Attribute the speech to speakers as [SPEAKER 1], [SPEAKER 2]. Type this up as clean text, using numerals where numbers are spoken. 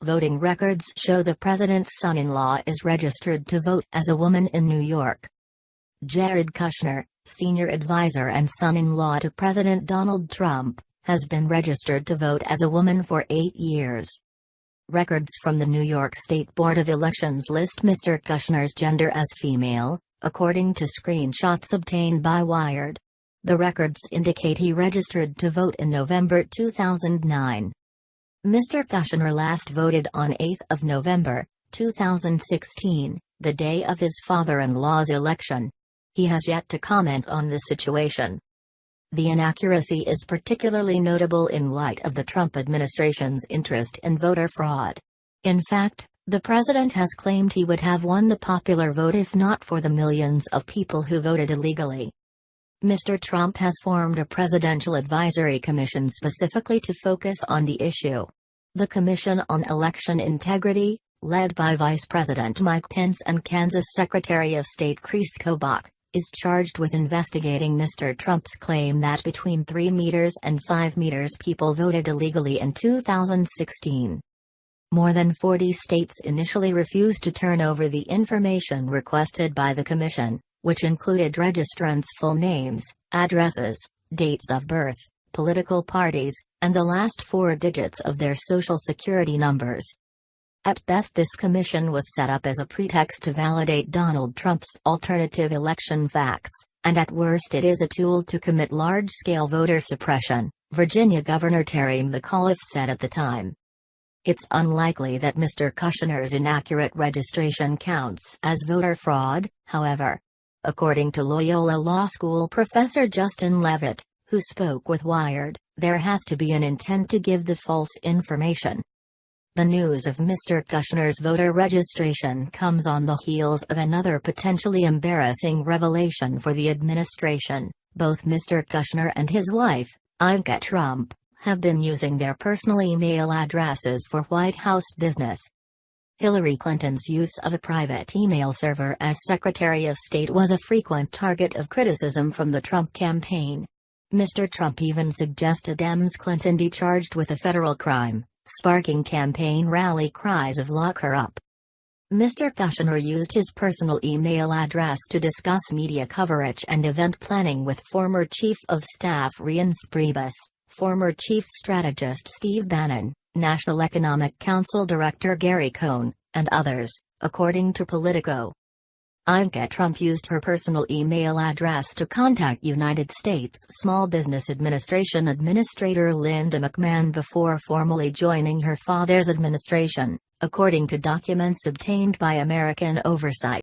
[SPEAKER 1] Voting records show the president's son-in-law is registered to vote as a woman in New York. Jared Kushner, senior advisor and son-in-law to President Donald Trump, has been registered to vote as a woman for 8 years. Records from the New York State Board of Elections list Mr. Kushner's gender as female, according to screenshots obtained by Wired. The records indicate he registered to vote in November 2009. Mr. Kushner last voted on 8 November, 2016, the day of his father-in-law's election. He has yet to comment on the situation. The inaccuracy is particularly notable in light of the Trump administration's interest in voter fraud. In fact, the president has claimed he would have won the popular vote if not for the millions of people who voted illegally. Mr. Trump has formed a presidential advisory commission specifically to focus on the issue. The Commission on Election Integrity, led by Vice President Mike Pence and Kansas Secretary of State Chris Kobach, is charged with investigating Mr. Trump's claim that between 3 meters and 5 meters people voted illegally in 2016. More than 40 states initially refused to turn over the information requested by the commission, which included registrants' full names, addresses, dates of birth, political parties, and the last 4 digits of their social security numbers. At best, this commission was set up as a pretext to validate Donald Trump's alternative election facts, and at worst it is a tool to commit large-scale voter suppression, Virginia Governor Terry McAuliffe said at the time. It's unlikely that Mr. Kushner's inaccurate registration counts as voter fraud, however. According to Loyola Law School professor Justin Levitt, who spoke with Wired, there has to be an intent to give the false information. The news of Mr. Kushner's voter registration comes on the heels of another potentially embarrassing revelation for the administration. Both Mr. Kushner and his wife, Ivanka Trump, have been using their personal email addresses for White House business. Hillary Clinton's use of a private email server as Secretary of State was a frequent target of criticism from the Trump campaign. Mr. Trump even suggested Ms. Clinton be charged with a federal crime, sparking campaign rally cries of "lock her up." Mr. Kushner used his personal email address to discuss media coverage and event planning with former Chief of Staff Reince Priebus, former Chief Strategist Steve Bannon, National Economic Council Director Gary Cohn, and others, according to Politico. Ivanka Trump used her personal email address to contact United States Small Business Administration Administrator Linda McMahon before formally joining her father's administration, according to documents obtained by American Oversight.